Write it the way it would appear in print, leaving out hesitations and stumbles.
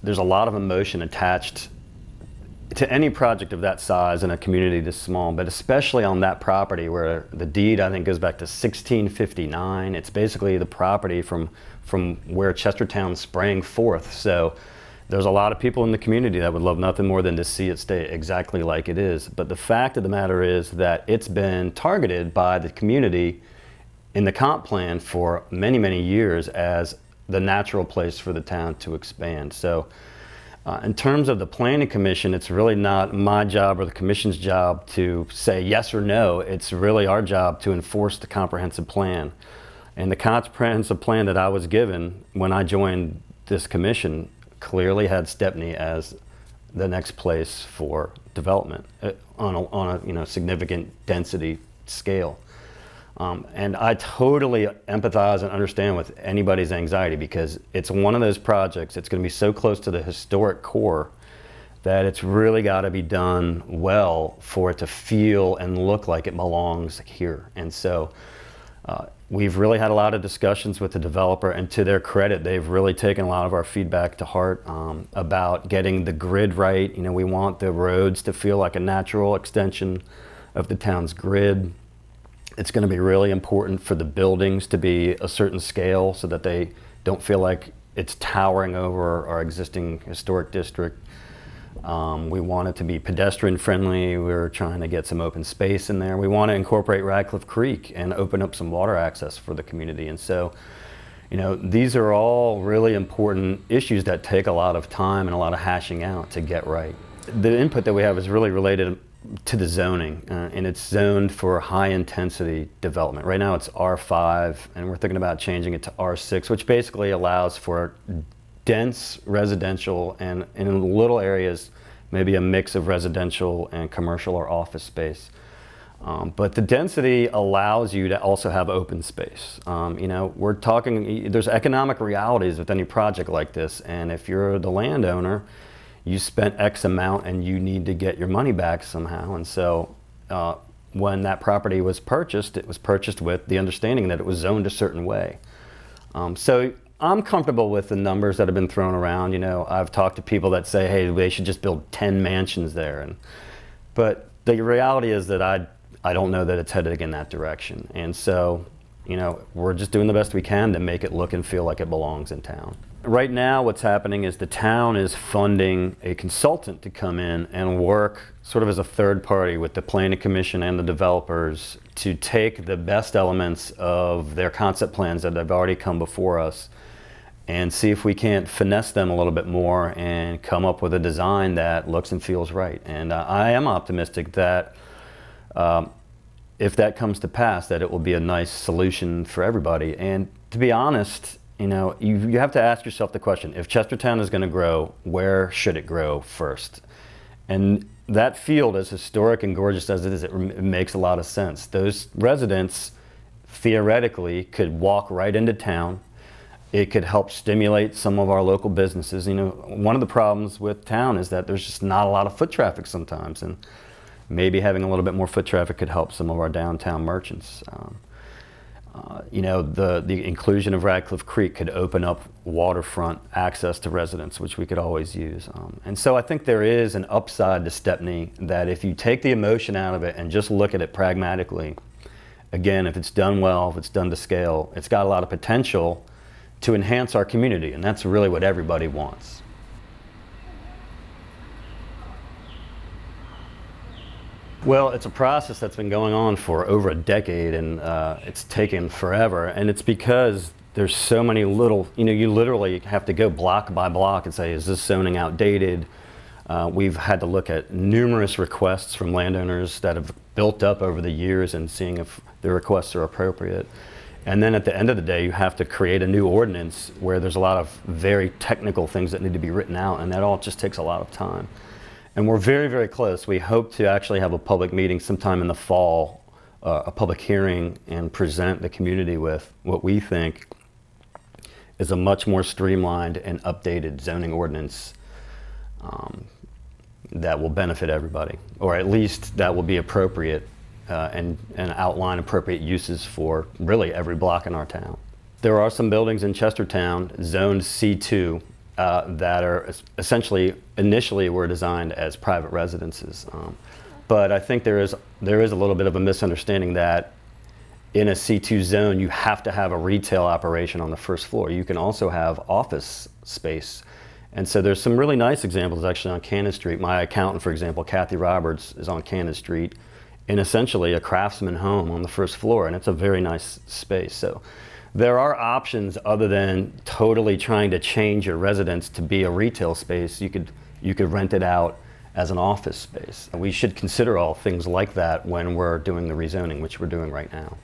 there's a lot of emotion attached to any project of that size in a community this small, but especially on that property where the deed, I think, goes back to 1659. It's basically the property from where Chestertown sprang forth. So there's a lot of people in the community that would love nothing more than to see it stay exactly like it is. But the fact of the matter is that it's been targeted by the community in the comp plan for many, many years as the natural place for the town to expand. So in terms of the Planning Commission, it's really not my job or the Commission's job to say yes or no. It's really our job to enforce the comprehensive plan. And the comprehensive plan that I was given when I joined this commission clearly had Stepney as the next place for development on a significant density scale. And I totally empathize and understand with anybody's anxiety, because it's one of those projects, it's going to be so close to the historic core that it's really got to be done well for it to feel and look like it belongs here. And so we've really had a lot of discussions with the developer, and to their credit, they've really taken a lot of our feedback to heart about getting the grid right. You know, we want the roads to feel like a natural extension of the town's grid. It's going to be really important for the buildings to be a certain scale so that they don't feel like it's towering over our existing historic district. We want it to be pedestrian friendly. We're trying to get some open space in there. We want to incorporate Radcliffe Creek and open up some water access for the community. And so, you know, these are all really important issues that take a lot of time and a lot of hashing out to get right. The input that we have is really related to the zoning, and it's zoned for high intensity development. Right now it's R5, and we're thinking about changing it to R6, which basically allows for dense residential and in little areas maybe a mix of residential and commercial or office space. But the density allows you to also have open space. You know, we're talking, there's economic realities with any project like this, and if you're the landowner, you spent X amount and you need to get your money back somehow. And so when that property was purchased, it was purchased with the understanding that it was zoned a certain way. So I'm comfortable with the numbers that have been thrown around. You know, I've talked to people that say, hey, they should just build 10 mansions there. But the reality is that I don't know that it's headed in that direction. And so, you know, we're just doing the best we can to make it look and feel like it belongs in town. Right now what's happening is the town is funding a consultant to come in and work sort of as a third party with the Planning Commission and the developers to take the best elements of their concept plans that have already come before us and see if we can't finesse them a little bit more and come up with a design that looks and feels right. And I am optimistic that if that comes to pass, that it will be a nice solution for everybody. And to be honest, you know, you have to ask yourself the question, if Chestertown is going to grow, where should it grow first? And that field, as historic and gorgeous as it is, it makes a lot of sense. Those residents theoretically could walk right into town. It could help stimulate some of our local businesses. You know, one of the problems with town is that there's just not a lot of foot traffic sometimes, and maybe having a little bit more foot traffic could help some of our downtown merchants. You know, the inclusion of Radcliffe Creek could open up waterfront access to residents, which we could always use. And so I think there is an upside to Stepney that if you take the emotion out of it and just look at it pragmatically, again, if it's done well, if it's done to scale, it's got a lot of potential to enhance our community, and that's really what everybody wants. Well, it's a process that's been going on for over a decade, and it's taken forever, and it's because there's so many little, you know, you literally have to go block by block and say, is this zoning outdated? We've had to look at numerous requests from landowners that have built up over the years and seeing if the requests are appropriate. And then at the end of the day, you have to create a new ordinance where there's a lot of very technical things that need to be written out, and that all just takes a lot of time. And we're very, very close. We hope to actually have a public meeting sometime in the fall, a public hearing, and present the community with what we think is a much more streamlined and updated zoning ordinance that will benefit everybody, or at least that will be appropriate and outline appropriate uses for really every block in our town. There are some buildings in Chestertown zoned C2 that are essentially initially were designed as private residences. But I think there is a little bit of a misunderstanding that in a C2 zone you have to have a retail operation on the first floor. You can also have office space. And so there's some really nice examples actually on Cannon Street. My accountant, for example, Kathy Roberts, is on Cannon Street in essentially a craftsman home on the first floor, and it's a very nice space. So there are options other than totally trying to change your residence to be a retail space. You could rent it out as an office space. We should consider all things like that when we're doing the rezoning, which we're doing right now.